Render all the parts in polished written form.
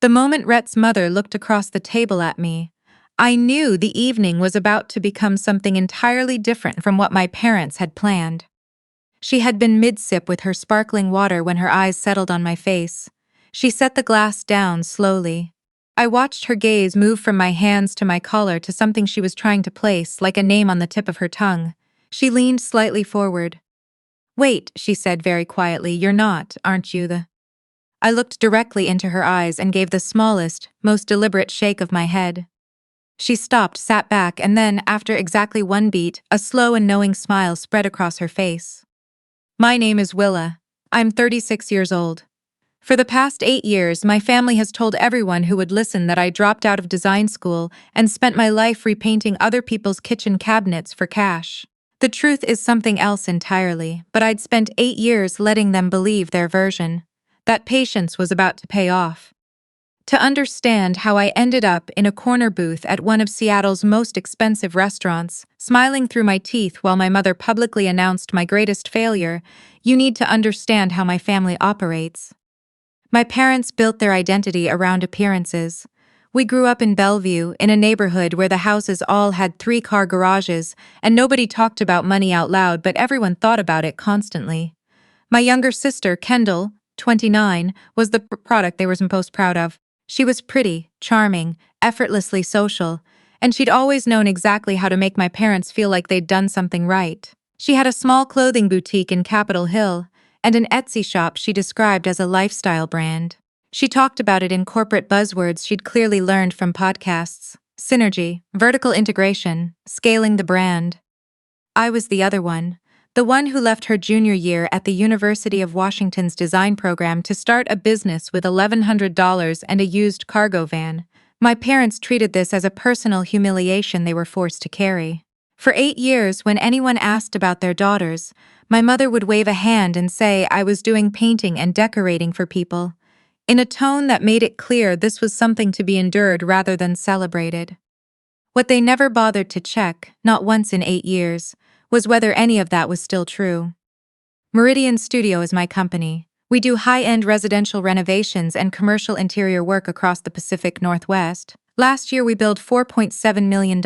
The moment Rhett's mother looked across the table at me, I knew the evening was about to become something entirely different from what my parents had planned. She had been mid-sip with her sparkling water when her eyes settled on my face. She set the glass down slowly. I watched her gaze move from my hands to my collar to something she was trying to place, like a name on the tip of her tongue. She leaned slightly forward. "Wait," she said very quietly, "you're not, aren't you the—" I looked directly into her eyes and gave the smallest, most deliberate shake of my head. She stopped, sat back, and then, after exactly one beat, a slow and knowing smile spread across her face. "My name is Willa. I'm 36 years old. For the past 8 years, my family has told everyone who would listen that I dropped out of design school and spent my life repainting other people's kitchen cabinets for cash. The truth is something else entirely, but I'd spent 8 years letting them believe their version. That patience was about to pay off. To understand how I ended up in a corner booth at one of Seattle's most expensive restaurants, smiling through my teeth while my mother publicly announced my greatest failure, you need to understand how my family operates. My parents built their identity around appearances. We grew up in Bellevue, in a neighborhood where the houses all had 3-car garages, and nobody talked about money out loud, but everyone thought about it constantly. My younger sister, Kendall, 29, was the product they were most proud of. She was pretty, charming, effortlessly social, and she'd always known exactly how to make my parents feel like they'd done something right. She had a small clothing boutique in Capitol Hill, and an Etsy shop she described as a lifestyle brand. She talked about it in corporate buzzwords she'd clearly learned from podcasts: synergy, vertical integration, scaling the brand. I was the other one. The one who left her junior year at the University of Washington's design program to start a business with $1,100 and a used cargo van. My parents treated this as a personal humiliation they were forced to carry. For 8 years, when anyone asked about their daughters, my mother would wave a hand and say I was doing painting and decorating for people, in a tone that made it clear this was something to be endured rather than celebrated. What they never bothered to check, not once in 8 years, was whether any of that was still true. Meridian Studio is my company. We do high-end residential renovations and commercial interior work across the Pacific Northwest. Last year we billed $4.7 million.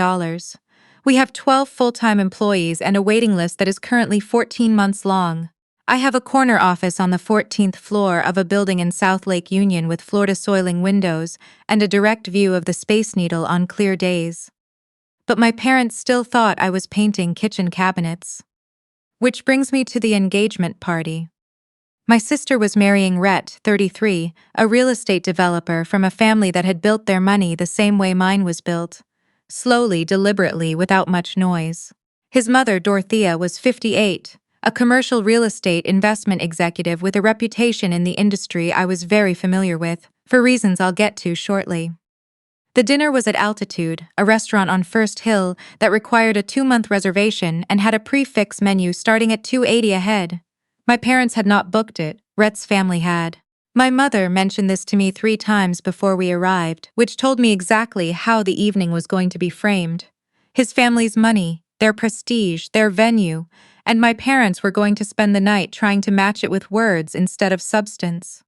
We have 12 full-time employees and a waiting list that is currently 14 months long. I have a corner office on the 14th floor of a building in South Lake Union with floor-to-ceiling windows and a direct view of the Space Needle on clear days. But my parents still thought I was painting kitchen cabinets. Which brings me to the engagement party. My sister was marrying Rhett, 33, a real estate developer from a family that had built their money the same way mine was built. Slowly, deliberately, without much noise. His mother, Dorothea, was 58, a commercial real estate investment executive with a reputation in the industry I was very familiar with, for reasons I'll get to shortly. The dinner was at Altitude, a restaurant on First Hill that required a 2-month reservation and had a prix-fixe menu starting at $2.80 a head. My parents had not booked it, Rhett's family had. My mother mentioned this to me 3 times before we arrived, which told me exactly how the evening was going to be framed. His family's money, their prestige, their venue, and my parents were going to spend the night trying to match it with words instead of substance.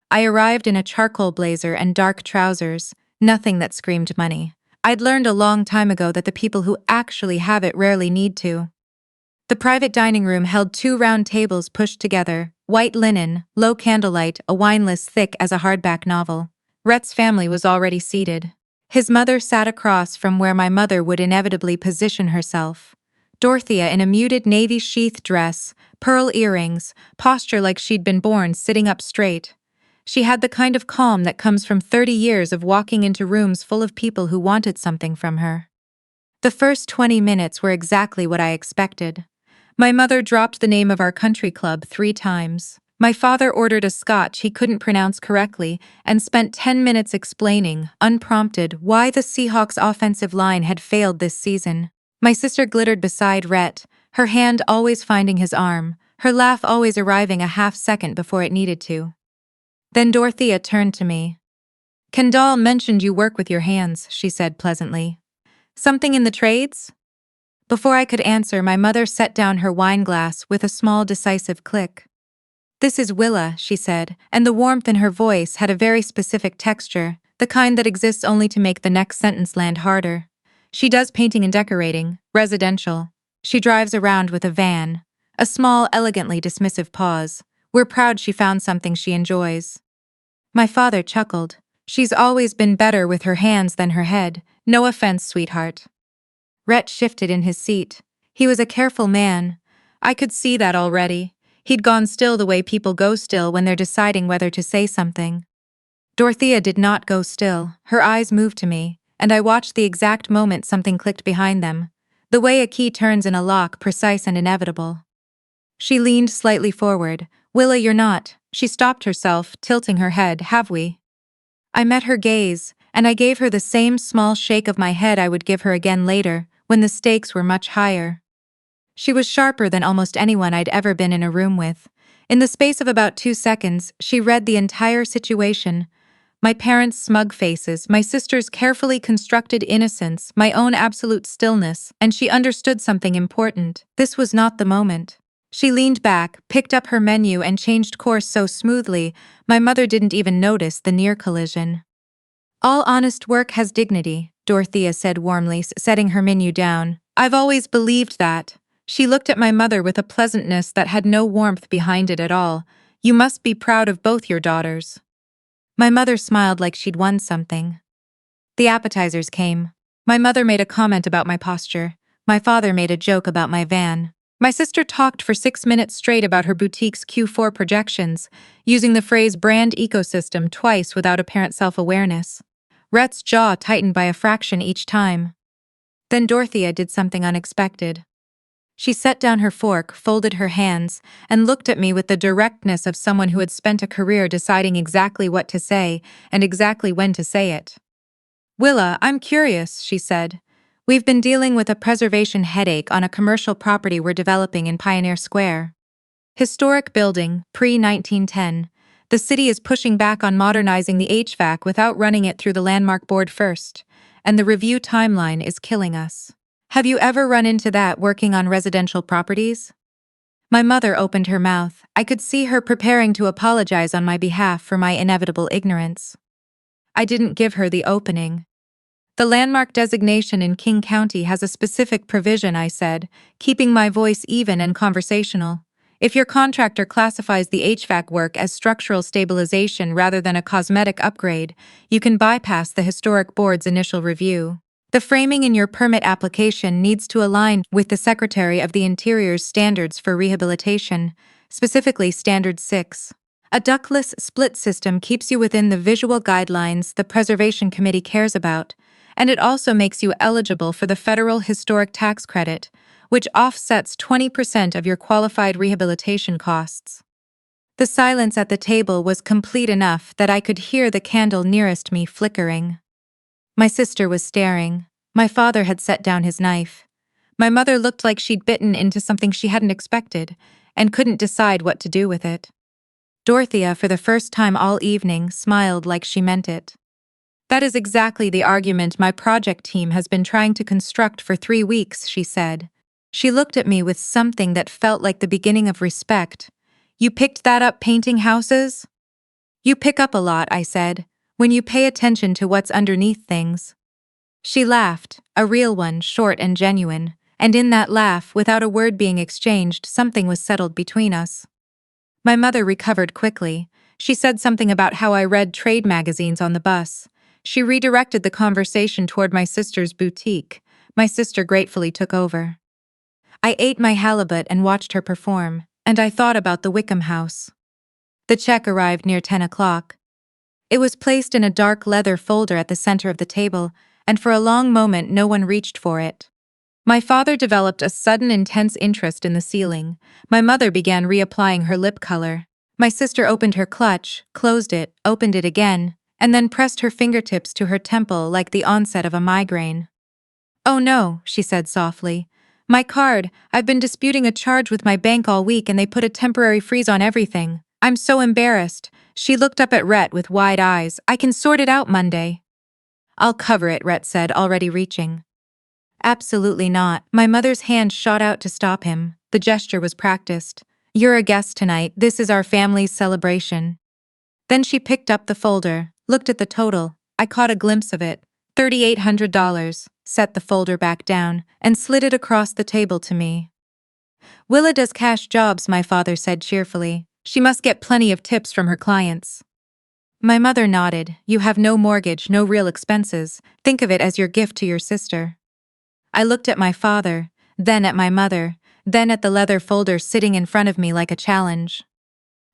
I arrived in a charcoal blazer and dark trousers. Nothing that screamed money. I'd learned a long time ago that the people who actually have it rarely need to. The private dining room held 2 round tables pushed together, white linen, low candlelight, a wine list thick as a hardback novel. Rhett's family was already seated. His mother sat across from where my mother would inevitably position herself. Dorothea in a muted navy sheath dress, pearl earrings, posture like she'd been born sitting up straight. She had the kind of calm that comes from 30 years of walking into rooms full of people who wanted something from her. The first 20 minutes were exactly what I expected. My mother dropped the name of our country club 3 times. My father ordered a scotch he couldn't pronounce correctly and spent 10 minutes explaining, unprompted, why the Seahawks' offensive line had failed this season. My sister glittered beside Rhett, her hand always finding his arm, her laugh always arriving a half-second before it needed to. Then Dorothea turned to me. "Kendall mentioned you work with your hands," she said pleasantly. "Something in the trades?" Before I could answer, my mother set down her wine glass with a small decisive click. "This is Willa," she said, and the warmth in her voice had a very specific texture, the kind that exists only to make the next sentence land harder. "She does painting and decorating, residential. She drives around with a van." A small, elegantly dismissive pause. "We're proud she found something she enjoys." My father chuckled. "She's always been better with her hands than her head. No offense, sweetheart." Rhett shifted in his seat. He was a careful man. I could see that already. He'd gone still the way people go still when they're deciding whether to say something. Dorothea did not go still. Her eyes moved to me, and I watched the exact moment something clicked behind them. The way a key turns in a lock, precise and inevitable. She leaned slightly forward. "Willa, you're not." She stopped herself, tilting her head. "Have we?" I met her gaze, and I gave her the same small shake of my head I would give her again later, when the stakes were much higher. She was sharper than almost anyone I'd ever been in a room with. In the space of about 2 seconds, she read the entire situation. My parents' smug faces, my sister's carefully constructed innocence, my own absolute stillness, and she understood something important. This was not the moment. She leaned back, picked up her menu, and changed course so smoothly, my mother didn't even notice the near collision. "All honest work has dignity," Dorothea said warmly, setting her menu down. "I've always believed that." She looked at my mother with a pleasantness that had no warmth behind it at all. "You must be proud of both your daughters." My mother smiled like she'd won something. The appetizers came. My mother made a comment about my posture. My father made a joke about my van. My sister talked for 6 minutes straight about her boutique's Q4 projections, using the phrase brand ecosystem twice without apparent self-awareness. Rhett's jaw tightened by a fraction each time. Then Dorothea did something unexpected. She set down her fork, folded her hands, and looked at me with the directness of someone who had spent a career deciding exactly what to say and exactly when to say it. "Willa, I'm curious," she said. "We've been dealing with a preservation headache on a commercial property we're developing in Pioneer Square. Historic building, pre-1910. The city is pushing back on modernizing the HVAC without running it through the landmark board first, and the review timeline is killing us. Have you ever run into that working on residential properties?" My mother opened her mouth. I could see her preparing to apologize on my behalf for my inevitable ignorance. I didn't give her the opening. "The landmark designation in King County has a specific provision," I said, keeping my voice even and conversational. "If your contractor classifies the HVAC work as structural stabilization rather than a cosmetic upgrade, you can bypass the historic board's initial review. The framing in your permit application needs to align with the Secretary of the Interior's standards for rehabilitation, specifically Standard 6. A ductless split system keeps you within the visual guidelines the Preservation Committee cares about, and it also makes you eligible for the Federal Historic Tax Credit, which offsets 20% of your qualified rehabilitation costs." The silence at the table was complete enough that I could hear the candle nearest me flickering. My sister was staring. My father had set down his knife. My mother looked like she'd bitten into something she hadn't expected, and couldn't decide what to do with it. Dorothea, for the first time all evening, smiled like she meant it. "That is exactly the argument my project team has been trying to construct for 3 weeks, she said. She looked at me with something that felt like the beginning of respect. "You picked that up painting houses?" "You pick up a lot," I said, "when you pay attention to what's underneath things." She laughed, a real one, short and genuine, and in that laugh, without a word being exchanged, something was settled between us. My mother recovered quickly. She said something about how I read trade magazines on the bus. She redirected the conversation toward my sister's boutique. My sister gratefully took over. I ate my halibut and watched her perform, and I thought about the Wickham House. The check arrived near 10 o'clock. It was placed in a dark leather folder at the center of the table, and for a long moment no one reached for it. My father developed a sudden intense interest in the ceiling. My mother began reapplying her lip color. My sister opened her clutch, closed it, opened it again, and then pressed her fingertips to her temple like the onset of a migraine. "Oh no," she said softly. "My card, I've been disputing a charge with my bank all week and they put a temporary freeze on everything. I'm so embarrassed." She looked up at Rhett with wide eyes. "I can sort it out Monday." "I'll cover it," Rhett said, already reaching. "Absolutely not." My mother's hand shot out to stop him. The gesture was practiced. You're a guest tonight, this is our family's celebration. Then she picked up the folder, looked at the total, I caught a glimpse of it, $3,800, set the folder back down, and slid it across the table to me. Willa does cash jobs, my father said cheerfully. She must get plenty of tips from her clients. My mother nodded. You have no mortgage, no real expenses. Think of it as your gift to your sister. I looked at my father, then at my mother, then at the leather folder sitting in front of me like a challenge.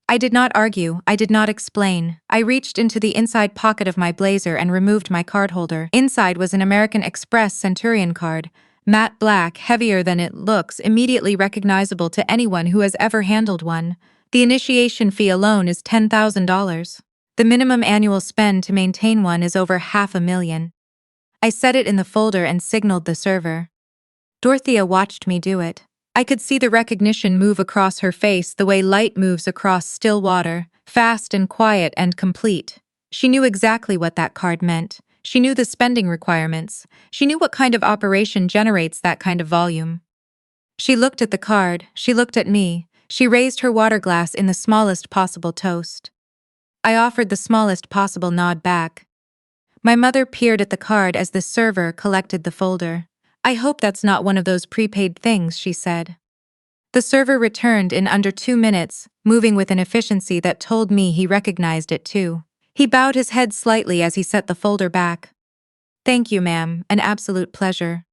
I did not argue, I did not explain. I reached into the inside pocket of my blazer and removed my card holder. Inside was an American Express Centurion card, matte black, heavier than it looks, immediately recognizable to anyone who has ever handled one. The initiation fee alone is $10,000. The minimum annual spend to maintain one is over $500,000. I set it in the folder and signaled the server. Dorothea watched me do it. I could see the recognition move across her face the way light moves across still water, fast and quiet and complete. She knew exactly what that card meant. She knew the spending requirements. She knew what kind of operation generates that kind of volume. She looked at the card, she looked at me, she raised her water glass in the smallest possible toast. I offered the smallest possible nod back. My mother peered at the card as the server collected the folder. I hope that's not one of those prepaid things, she said. The server returned in under 2 minutes, moving with an efficiency that told me he recognized it too. He bowed his head slightly as he set the folder back. Thank you, ma'am, an absolute pleasure.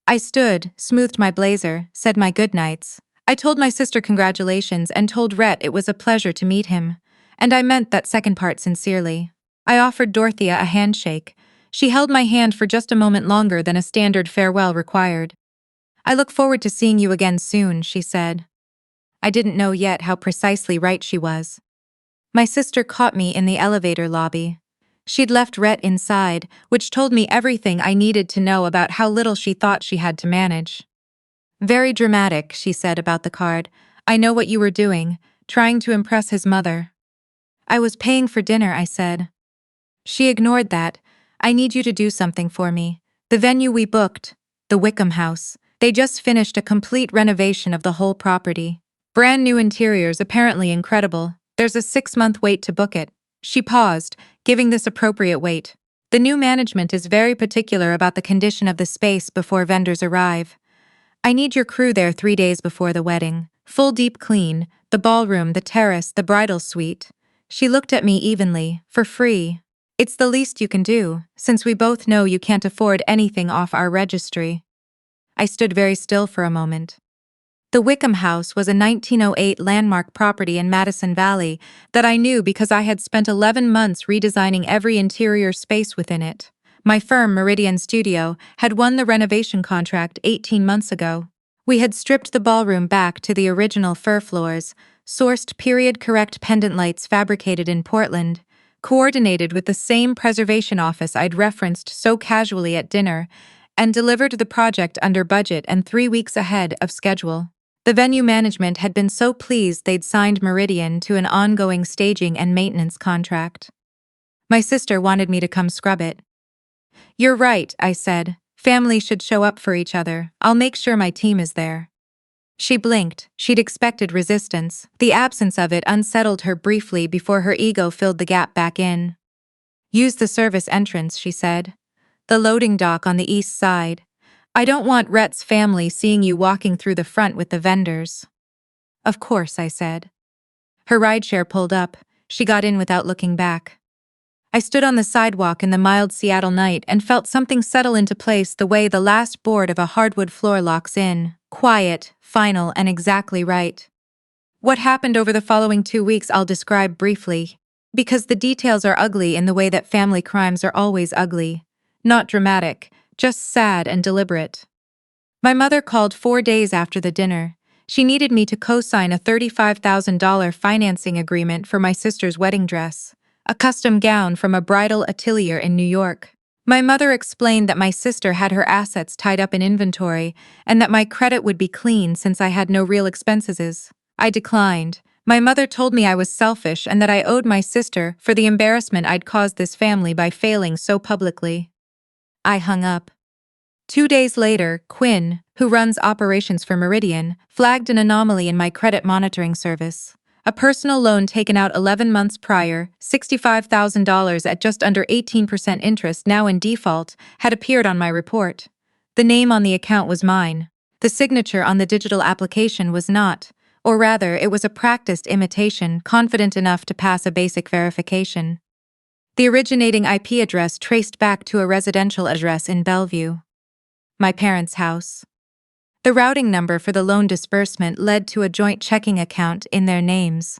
I stood, smoothed my blazer, said my goodnights. I told my sister congratulations and told Rhett it was a pleasure to meet him. And I meant that second part sincerely. I offered Dorothea a handshake. She held my hand for just a moment longer than a standard farewell required. I look forward to seeing you again soon, she said. I didn't know yet how precisely right she was. My sister caught me in the elevator lobby. She'd left Rhett inside, which told me everything I needed to know about how little she thought she had to manage. Very dramatic, she said about the card. I know what you were doing, trying to impress his mother. I was paying for dinner, I said. She ignored that. I need you to do something for me. The venue we booked, the Wickham House, they just finished a complete renovation of the whole property. Brand new interiors, apparently incredible. There's a 6-month wait to book it. She paused, giving this appropriate wait. The new management is very particular about the condition of the space before vendors arrive. I need your crew there 3 days before the wedding. Full deep clean, the ballroom, the terrace, the bridal suite. She looked at me evenly, for free. It's the least you can do, since we both know you can't afford anything off our registry. I stood very still for a moment. The Wickham House was a 1908 landmark property in Madison Valley that I knew because I had spent 11 months redesigning every interior space within it. My firm, Meridian Studio, had won the renovation contract 18 months ago. We had stripped the ballroom back to the original fir floors, sourced period-correct pendant lights fabricated in Portland, coordinated with the same preservation office I'd referenced so casually at dinner, and delivered the project under budget and 3 weeks ahead of schedule. The venue management had been so pleased they'd signed Meridian to an ongoing staging and maintenance contract. My sister wanted me to come scrub it. You're right, I said. Families should show up for each other. I'll make sure my team is there. She blinked. She'd expected resistance. The absence of it unsettled her briefly before her ego filled the gap back in. Use the service entrance, she said. The loading dock on the east side. I don't want Rhett's family seeing you walking through the front with the vendors. Of course, I said. Her rideshare pulled up. She got in without looking back. I stood on the sidewalk in the mild Seattle night and felt something settle into place the way the last board of a hardwood floor locks in. Quiet, final, and exactly right. What happened over the following 2 weeks I'll describe briefly, because the details are ugly in the way that family crimes are always ugly. Not dramatic, just sad and deliberate. My mother called 4 days after the dinner. She needed me to co-sign a $35,000 financing agreement for my sister's wedding dress, a custom gown from a bridal atelier in New York. My mother explained that my sister had her assets tied up in inventory and that my credit would be clean since I had no real expenses. I declined. My mother told me I was selfish and that I owed my sister for the embarrassment I'd caused this family by failing so publicly. I hung up. 2 days later, Quinn, who runs operations for Meridian, flagged an anomaly in my credit monitoring service. A personal loan taken out 11 months prior, $65,000 at just under 18% interest, now in default, had appeared on my report. The name on the account was mine. The signature on the digital application was not, or rather, it was a practiced imitation, confident enough to pass a basic verification. The originating IP address traced back to a residential address in Bellevue. My parents' house. The routing number for the loan disbursement led to a joint checking account in their names.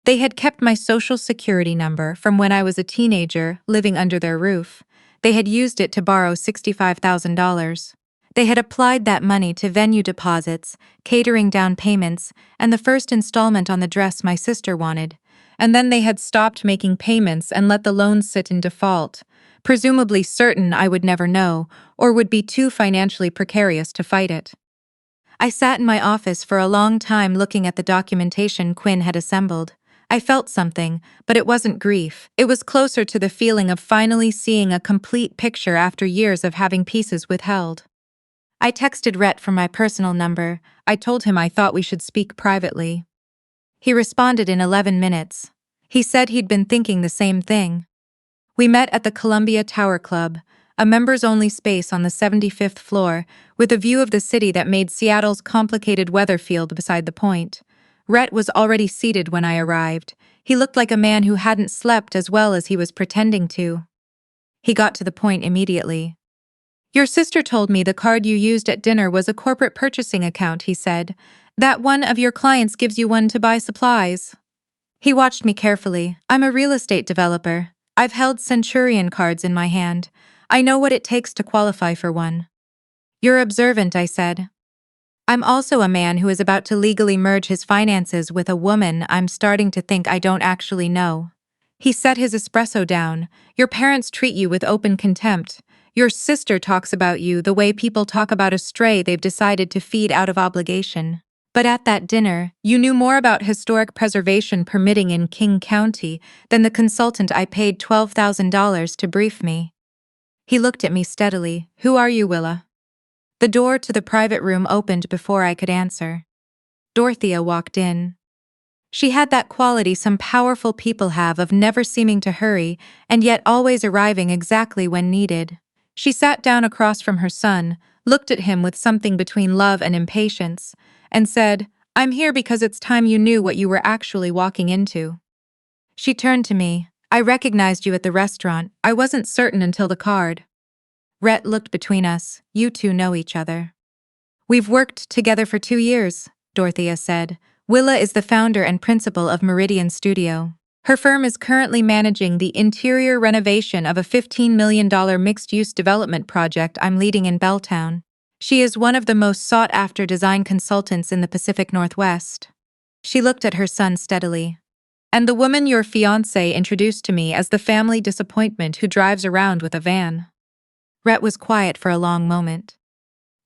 They had kept my social security number from when I was a teenager living under their roof. They had used it to borrow $65,000. They had applied that money to venue deposits, catering down payments, and the first installment on the dress my sister wanted. And then they had stopped making payments and let the loan sit in default, presumably certain I would never know, or would be too financially precarious to fight it. I sat in my office for a long time looking at the documentation Quinn had assembled. I felt something, but it wasn't grief. It was closer to the feeling of finally seeing a complete picture after years of having pieces withheld. I texted Rhett from my personal number. I told him I thought we should speak privately. He responded in 11 minutes. He said he'd been thinking the same thing. We met at the Columbia Tower Club, a members-only space on the 75th floor, with a view of the city that made Seattle's complicated weather field beside the point. Rhett was already seated when I arrived. He looked like a man who hadn't slept as well as he was pretending to. He got to the point immediately. "Your sister told me the card you used at dinner was a corporate purchasing account," he said. "That one of your clients gives you one to buy supplies." He watched me carefully. "I'm a real estate developer. I've held Centurion cards in my hand. I know what it takes to qualify for one." "You're observant," I said. "I'm also a man who is about to legally merge his finances with a woman I'm starting to think I don't actually know." He set his espresso down. "Your parents treat you with open contempt. Your sister talks about you the way people talk about a stray they've decided to feed out of obligation. But at that dinner, you knew more about historic preservation permitting in King County than the consultant I paid $12,000 to brief me." He looked at me steadily. "Who are you, Willa?" The door to the private room opened before I could answer. Dorothea walked in. She had that quality some powerful people have of never seeming to hurry and yet always arriving exactly when needed. She sat down across from her son, looked at him with something between love and impatience, and said, "I'm here because it's time you knew what you were actually walking into." She turned to me. "I recognized you at the restaurant. I wasn't certain until the card." Rhett looked between us. "You two know each other." "We've worked together for 2 years, Dorothea said. "Willa is the founder and principal of Meridian Studio. Her firm is currently managing the interior renovation of a $15 million mixed-use development project I'm leading in Belltown. She is one of the most sought-after design consultants in the Pacific Northwest." She looked at her son steadily. "And the woman your fiancé introduced to me as the family disappointment who drives around with a van." Rhett was quiet for a long moment.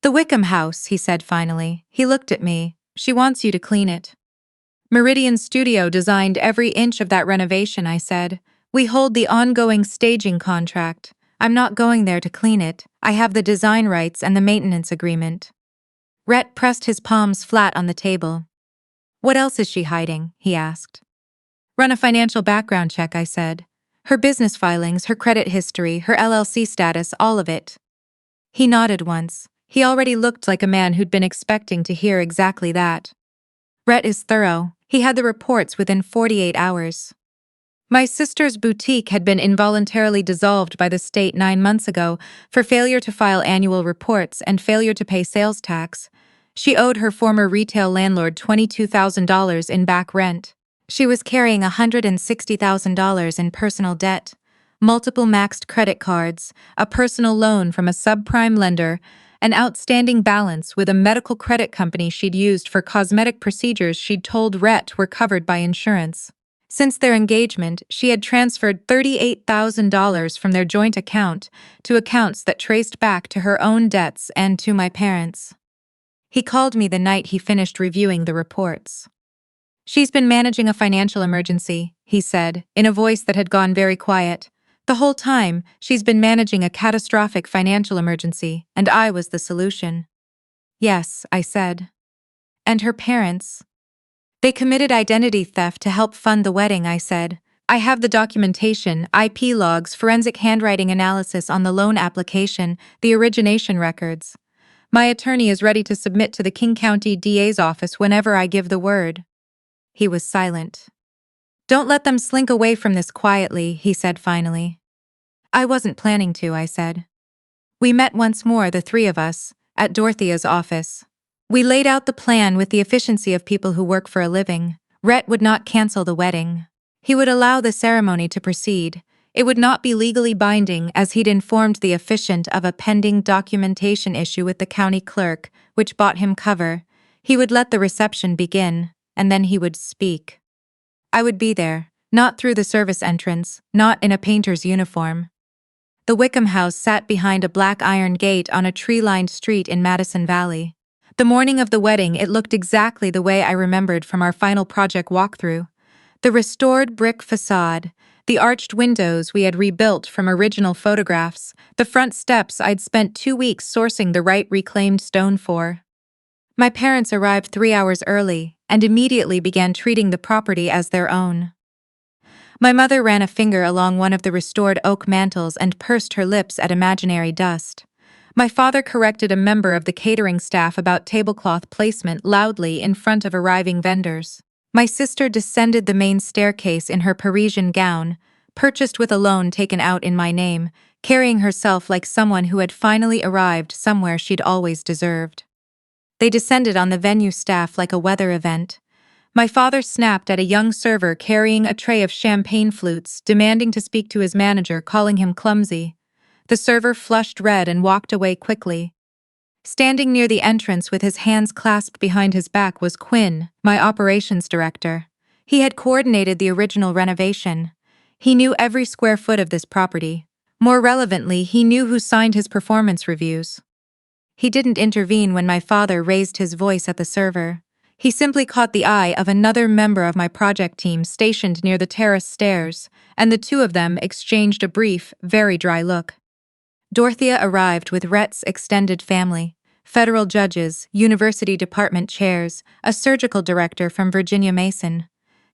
"The Wickham House," he said finally. He looked at me. "She wants you to clean it." "Meridian Studio designed every inch of that renovation," I said. "We hold the ongoing staging contract. I'm not going there to clean it. I have the design rights and the maintenance agreement." Rhett pressed his palms flat on the table. "What else is she hiding?" he asked. "Run a financial background check," I said. "Her business filings, her credit history, her LLC status, all of it." He nodded once. He already looked like a man who'd been expecting to hear exactly that. "Rhett is thorough. He had the reports within 48 hours. My sister's boutique had been involuntarily dissolved by the state 9 months ago for failure to file annual reports and failure to pay sales tax. She owed her former retail landlord $22,000 in back rent. She was carrying $160,000 in personal debt, multiple maxed credit cards, a personal loan from a subprime lender, an outstanding balance with a medical credit company she'd used for cosmetic procedures she'd told Rhett were covered by insurance. Since their engagement, she had transferred $38,000 from their joint account to accounts that traced back to her own debts and to my parents. He called me the night he finished reviewing the reports. "She's been managing a financial emergency," he said, in a voice that had gone very quiet. "The whole time, she's been managing a catastrophic financial emergency, and I was the solution." Yes, I said. And her parents? They committed identity theft to help fund the wedding, I said. I have the documentation, IP logs, forensic handwriting analysis on the loan application, the origination records. My attorney is ready to submit to the King County DA's office whenever I give the word. He was silent. Don't let them slink away from this quietly, he said finally. I wasn't planning to, I said. We met once more, the three of us, at Dorothea's office. We laid out the plan with the efficiency of people who work for a living. Rhett would not cancel the wedding. He would allow the ceremony to proceed. It would not be legally binding, as he'd informed the officiant of a pending documentation issue with the county clerk, which bought him cover. He would let the reception begin, and then he would speak. I would be there, not through the service entrance, not in a painter's uniform. The Wickham House sat behind a black iron gate on a tree-lined street in Madison Valley. The morning of the wedding, it looked exactly the way I remembered from our final project walkthrough. The restored brick facade, the arched windows we had rebuilt from original photographs, the front steps I'd spent 2 weeks sourcing the right reclaimed stone for. My parents arrived 3 hours early and immediately began treating the property as their own. My mother ran a finger along one of the restored oak mantels and pursed her lips at imaginary dust. My father corrected a member of the catering staff about tablecloth placement loudly in front of arriving vendors. My sister descended the main staircase in her Parisian gown, purchased with a loan taken out in my name, carrying herself like someone who had finally arrived somewhere she'd always deserved. They descended on the venue staff like a weather event. My father snapped at a young server carrying a tray of champagne flutes, demanding to speak to his manager, calling him clumsy. The server flushed red and walked away quickly. Standing near the entrance with his hands clasped behind his back was Quinn, my operations director. He had coordinated the original renovation. He knew every square foot of this property. More relevantly, he knew who signed his performance reviews. He didn't intervene when my father raised his voice at the server. He simply caught the eye of another member of my project team stationed near the terrace stairs, and the two of them exchanged a brief, very dry look. Dorothea arrived with Rhett's extended family, federal judges, university department chairs, a surgical director from Virginia Mason.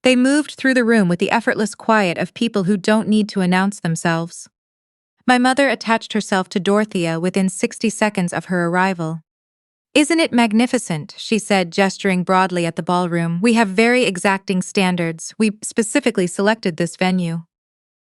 They moved through the room with the effortless quiet of people who don't need to announce themselves. My mother attached herself to Dorothea within 60 seconds of her arrival. "Isn't it magnificent?" she said, gesturing broadly at the ballroom. "We have very exacting standards. We specifically selected this venue."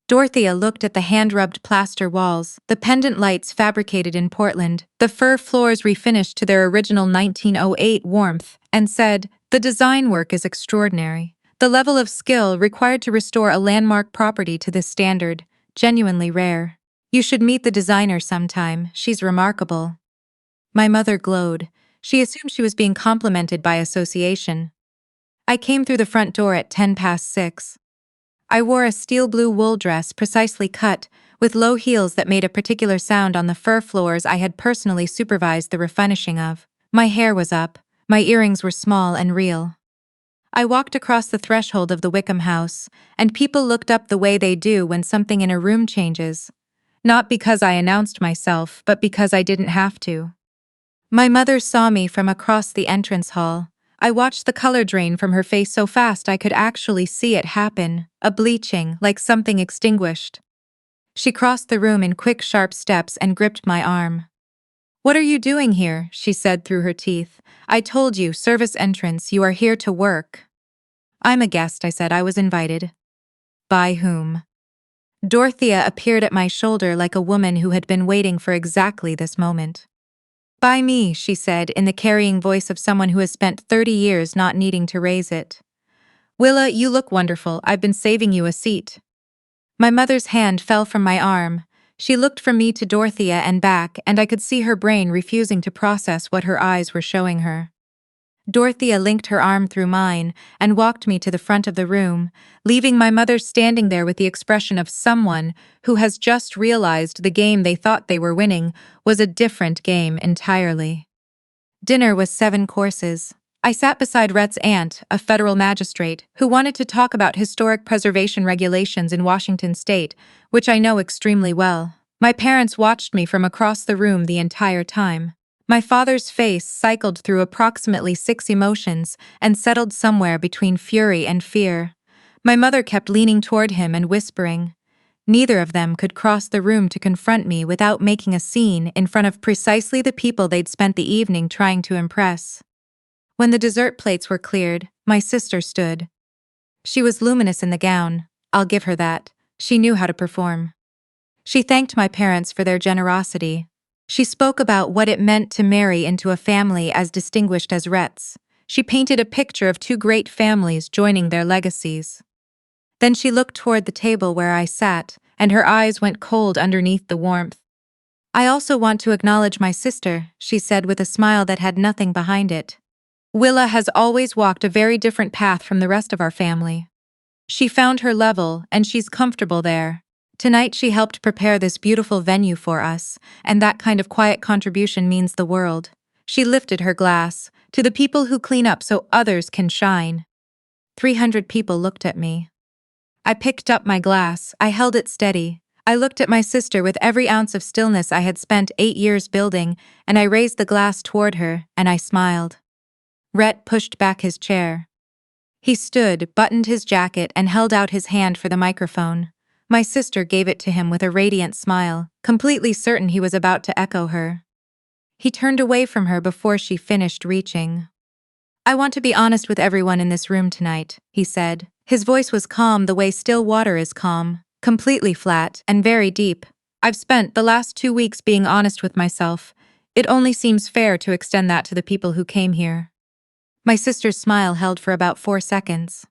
Dorothea looked at the hand-rubbed plaster walls, the pendant lights fabricated in Portland, the fir floors refinished to their original 1908 warmth, and said, "The design work is extraordinary. The level of skill required to restore a landmark property to this standard, genuinely rare. You should meet the designer sometime. She's remarkable." My mother glowed. She assumed she was being complimented by association. I came through the front door at 6:10. I wore a steel blue wool dress precisely cut, with low heels that made a particular sound on the fir floors I had personally supervised the refinishing of. My hair was up, my earrings were small and real. I walked across the threshold of the Wickham House, and people looked up the way they do when something in a room changes. Not because I announced myself, but because I didn't have to. My mother saw me from across the entrance hall. I watched the color drain from her face so fast I could actually see it happen, a bleaching, like something extinguished. She crossed the room in quick, sharp steps and gripped my arm. "What are you doing here?" she said through her teeth. "I told you, service entrance, you are here to work." "I'm a guest," I said. "I was invited." "By whom?" Dorothea appeared at my shoulder like a woman who had been waiting for exactly this moment. "By me," she said in the carrying voice of someone who has spent 30 years not needing to raise it. "Willa, you look wonderful. I've been saving you a seat." My mother's hand fell from my arm. She looked from me to Dorothea and back, and I could see her brain refusing to process what her eyes were showing her. Dorothea linked her arm through mine and walked me to the front of the room, leaving my mother standing there with the expression of someone who has just realized the game they thought they were winning was a different game entirely. Dinner was 7 courses. I sat beside Rhett's aunt, a federal magistrate, who wanted to talk about historic preservation regulations in Washington state, which I know extremely well. My parents watched me from across the room the entire time. My father's face cycled through approximately 6 emotions and settled somewhere between fury and fear. My mother kept leaning toward him and whispering. Neither of them could cross the room to confront me without making a scene in front of precisely the people they'd spent the evening trying to impress. When the dessert plates were cleared, my sister stood. She was luminous in the gown, I'll give her that. She knew how to perform. She thanked my parents for their generosity. She spoke about what it meant to marry into a family as distinguished as Rhett's. She painted a picture of two great families joining their legacies. Then she looked toward the table where I sat, and her eyes went cold underneath the warmth. I also want to acknowledge my sister, she said with a smile that had nothing behind it. Willa has always walked a very different path from the rest of our family. She found her level, and she's comfortable there. Tonight she helped prepare this beautiful venue for us, and that kind of quiet contribution means the world. She lifted her glass, to the people who clean up so others can shine. 300 people looked at me. I picked up my glass, I held it steady. I looked at my sister with every ounce of stillness I had spent 8 years building, and I raised the glass toward her, and I smiled. Rhett pushed back his chair. He stood, buttoned his jacket, and held out his hand for the microphone. My sister gave it to him with a radiant smile, completely certain he was about to echo her. He turned away from her before she finished reaching. I want to be honest with everyone in this room tonight, he said. His voice was calm the way still water is calm, completely flat and very deep. I've spent the last 2 weeks being honest with myself. It only seems fair to extend that to the people who came here. My sister's smile held for about 4 seconds.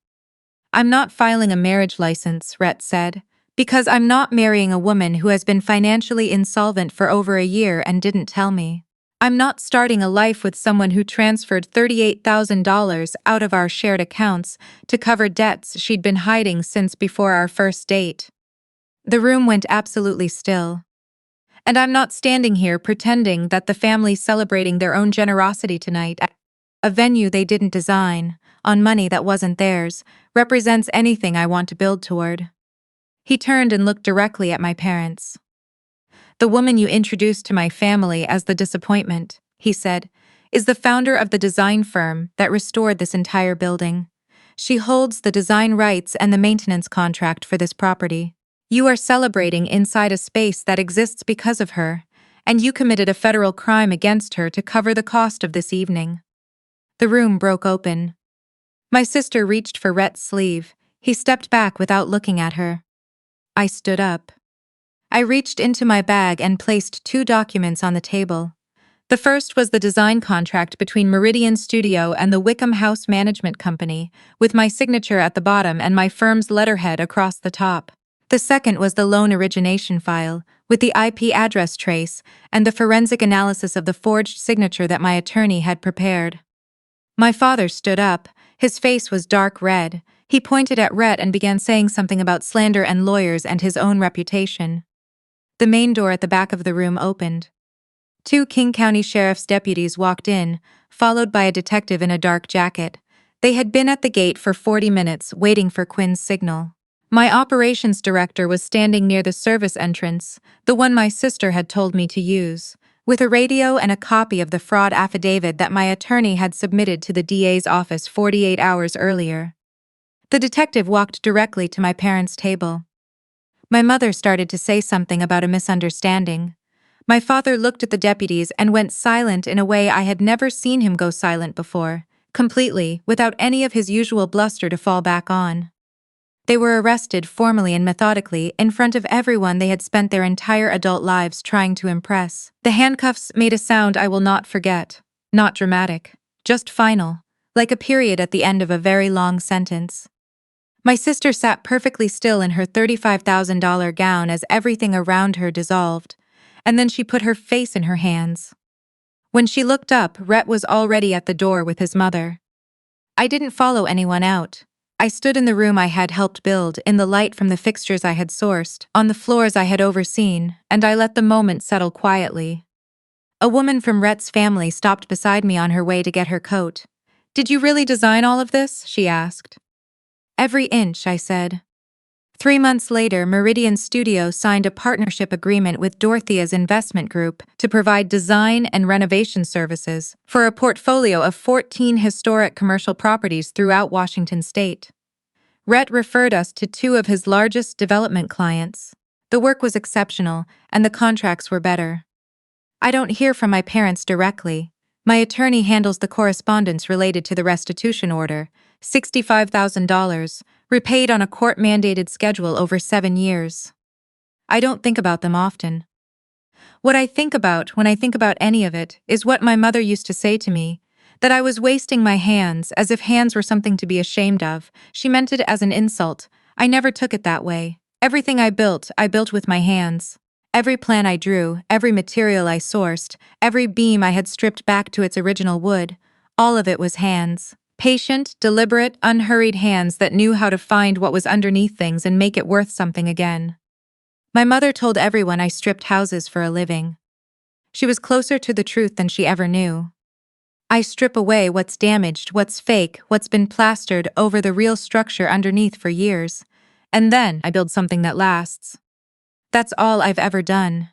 I'm not filing a marriage license, Rhett said, because I'm not marrying a woman who has been financially insolvent for over a year and didn't tell me. I'm not starting a life with someone who transferred $38,000 out of our shared accounts to cover debts she'd been hiding since before our first date. The room went absolutely still. And I'm not standing here pretending that the family's celebrating their own generosity tonight at a venue they didn't design, on money that wasn't theirs, represents anything I want to build toward. He turned and looked directly at my parents. The woman you introduced to my family as the disappointment, he said, is the founder of the design firm that restored this entire building. She holds the design rights and the maintenance contract for this property. You are celebrating inside a space that exists because of her, and you committed a federal crime against her to cover the cost of this evening. The room broke open. My sister reached for Rhett's sleeve. He stepped back without looking at her. I stood up. I reached into my bag and placed 2 documents on the table. The first was the design contract between Meridian Studio and the Wickham House Management Company, with my signature at the bottom and my firm's letterhead across the top. The second was the loan origination file, with the IP address trace and the forensic analysis of the forged signature that my attorney had prepared. My father stood up. His face was dark red. He pointed at Rhett and began saying something about slander and lawyers and his own reputation. The main door at the back of the room opened. 2 King County Sheriff's deputies walked in, followed by a detective in a dark jacket. They had been at the gate for 40 minutes, waiting for Quinn's signal. My operations director was standing near the service entrance, the one my sister had told me to use, with a radio and a copy of the fraud affidavit that my attorney had submitted to the DA's office 48 hours earlier. The detective walked directly to my parents' table. My mother started to say something about a misunderstanding. My father looked at the deputies and went silent in a way I had never seen him go silent before, completely, without any of his usual bluster to fall back on. They were arrested formally and methodically in front of everyone they had spent their entire adult lives trying to impress. The handcuffs made a sound I will not forget. Not dramatic, just final, like a period at the end of a very long sentence. My sister sat perfectly still in her $35,000 gown as everything around her dissolved, and then she put her face in her hands. When she looked up, Rhett was already at the door with his mother. I didn't follow anyone out. I stood in the room I had helped build, in the light from the fixtures I had sourced, on the floors I had overseen, and I let the moment settle quietly. A woman from Rhett's family stopped beside me on her way to get her coat. "Did you really design all of this?" she asked. "Every inch," I said. 3 months later, Meridian Studio signed a partnership agreement with Dorothea's investment group to provide design and renovation services for a portfolio of 14 historic commercial properties throughout Washington state. Rhett referred us to two of his largest development clients. The work was exceptional, and the contracts were better. I don't hear from my parents directly. My attorney handles the correspondence related to the restitution order, $65,000, repaid on a court-mandated schedule over 7 years. I don't think about them often. What I think about when I think about any of it is what my mother used to say to me, that I was wasting my hands, as if hands were something to be ashamed of. She meant it as an insult. I never took it that way. Everything I built with my hands. Every plan I drew, every material I sourced, every beam I had stripped back to its original wood, all of it was hands. Patient, deliberate, unhurried hands that knew how to find what was underneath things and make it worth something again. My mother told everyone I stripped houses for a living. She was closer to the truth than she ever knew. I strip away what's damaged, what's fake, what's been plastered over the real structure underneath for years, and then I build something that lasts. That's all I've ever done.